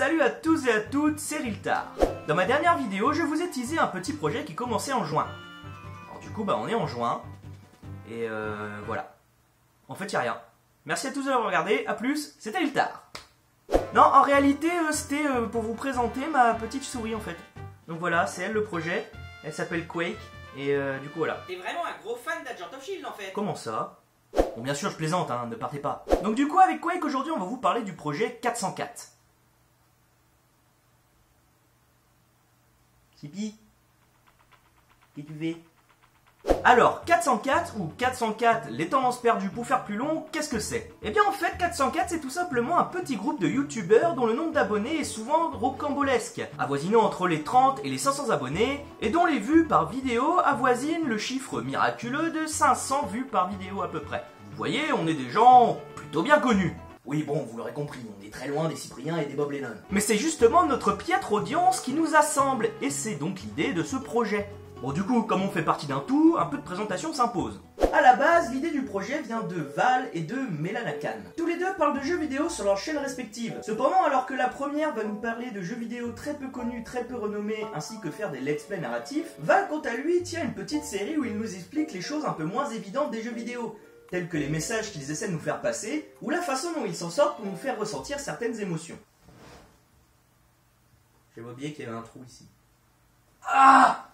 Salut à tous et à toutes, c'est Riltar. Dans ma dernière vidéo, je vous ai teasé un petit projet qui commençait en juin. Alors du coup, on est en juin, et voilà. En fait, y a rien. Merci à tous d'avoir regardé, à plus, c'était Riltar. Non, en réalité, c'était pour vous présenter ma petite souris en fait. Donc voilà, c'est elle le projet, elle s'appelle Quake, et du coup voilà. T'es vraiment un gros fan d'Agent of Shield en fait. Comment ça? Bon, bien sûr, je plaisante, hein, ne partez pas. Donc du coup, avec Quake, aujourd'hui, on va vous parler du projet 404. Sipi, qu'est-ce que tu fais? Alors, 404 ou 404, les tendances perdues pour faire plus long, qu'est-ce que c'est? Eh bien en fait, 404 c'est tout simplement un petit groupe de youtubeurs dont le nombre d'abonnés est souvent rocambolesque, avoisinant entre les 30 et les 500 abonnés, et dont les vues par vidéo avoisinent le chiffre miraculeux de 500 vues par vidéo à peu près. Vous voyez, on est des gens plutôt bien connus. Oui bon, vous l'aurez compris, on est très loin des Cypriens et des Bob Lennon. Mais c'est justement notre piètre audience qui nous assemble, et c'est donc l'idée de ce projet. Bon du coup, comme on fait partie d'un tout, un peu de présentation s'impose. A la base, l'idée du projet vient de Val et de Melanakan. Tous les deux parlent de jeux vidéo sur leurs chaînes respectives. Cependant, alors que la première va nous parler de jeux vidéo très peu connus, très peu renommés, ainsi que faire des let's play narratifs, Val quant à lui tient une petite série où il nous explique les choses un peu moins évidentes des jeux vidéo, tels que les messages qu'ils essaient de nous faire passer, ou la façon dont ils s'en sortent pour nous faire ressentir certaines émotions. J'avais oublié qu'il y avait un trou ici. Ah!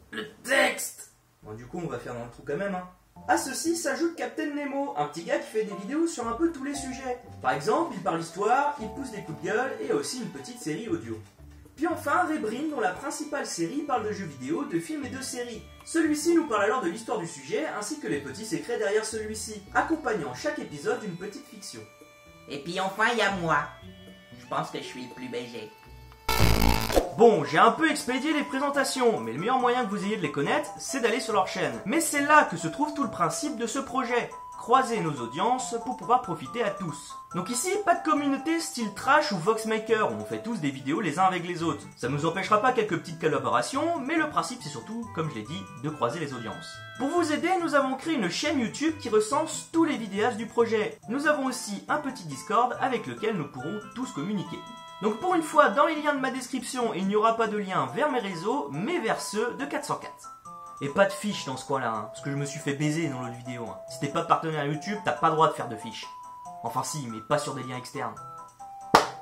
Le texte! Bon, du coup, on va faire dans le trou quand même, hein. À ceci s'ajoute Captain Nemo, un petit gars qui fait des vidéos sur un peu tous les sujets. Par exemple, il parle histoire, il pousse des coups de gueule et a aussi une petite série audio. Puis enfin, Rebrin, dont la principale série parle de jeux vidéo, de films et de séries. Celui-ci nous parle alors de l'histoire du sujet, ainsi que les petits secrets derrière celui-ci, accompagnant chaque épisode d'une petite fiction. Et puis enfin, il y a moi. Je pense que je suis le plus BG. Bon, j'ai un peu expédié les présentations, mais le meilleur moyen que vous ayez de les connaître, c'est d'aller sur leur chaîne. Mais c'est là que se trouve tout le principe de ce projet. Croiser nos audiences pour pouvoir profiter à tous. Donc ici, pas de communauté style Trash ou Voxmaker où on fait tous des vidéos les uns avec les autres. Ça ne nous empêchera pas quelques petites collaborations, mais le principe c'est surtout, comme je l'ai dit, de croiser les audiences. Pour vous aider, nous avons créé une chaîne YouTube qui recense tous les vidéastes du projet. Nous avons aussi un petit Discord avec lequel nous pourrons tous communiquer. Donc pour une fois, dans les liens de ma description, il n'y aura pas de lien vers mes réseaux, mais vers ceux de 404. Et pas de fiches dans ce coin-là, hein, parce que je me suis fait baiser dans l'autre vidéo. Hein. Si t'es pas partenaire YouTube, t'as pas le droit de faire de fiches. Enfin si, mais pas sur des liens externes.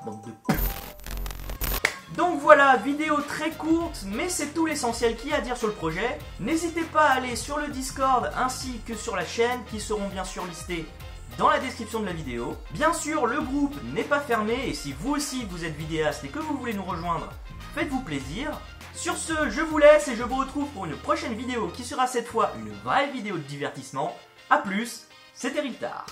Bande de p***. Donc voilà, vidéo très courte, mais c'est tout l'essentiel qu'il y a à dire sur le projet. N'hésitez pas à aller sur le Discord ainsi que sur la chaîne, qui seront bien sûr listés dans la description de la vidéo. Bien sûr, le groupe n'est pas fermé, et si vous aussi vous êtes vidéaste et que vous voulez nous rejoindre, faites-vous plaisir. Sur ce, je vous laisse et je vous retrouve pour une prochaine vidéo qui sera cette fois une vraie vidéo de divertissement. A plus, c'était Riltar.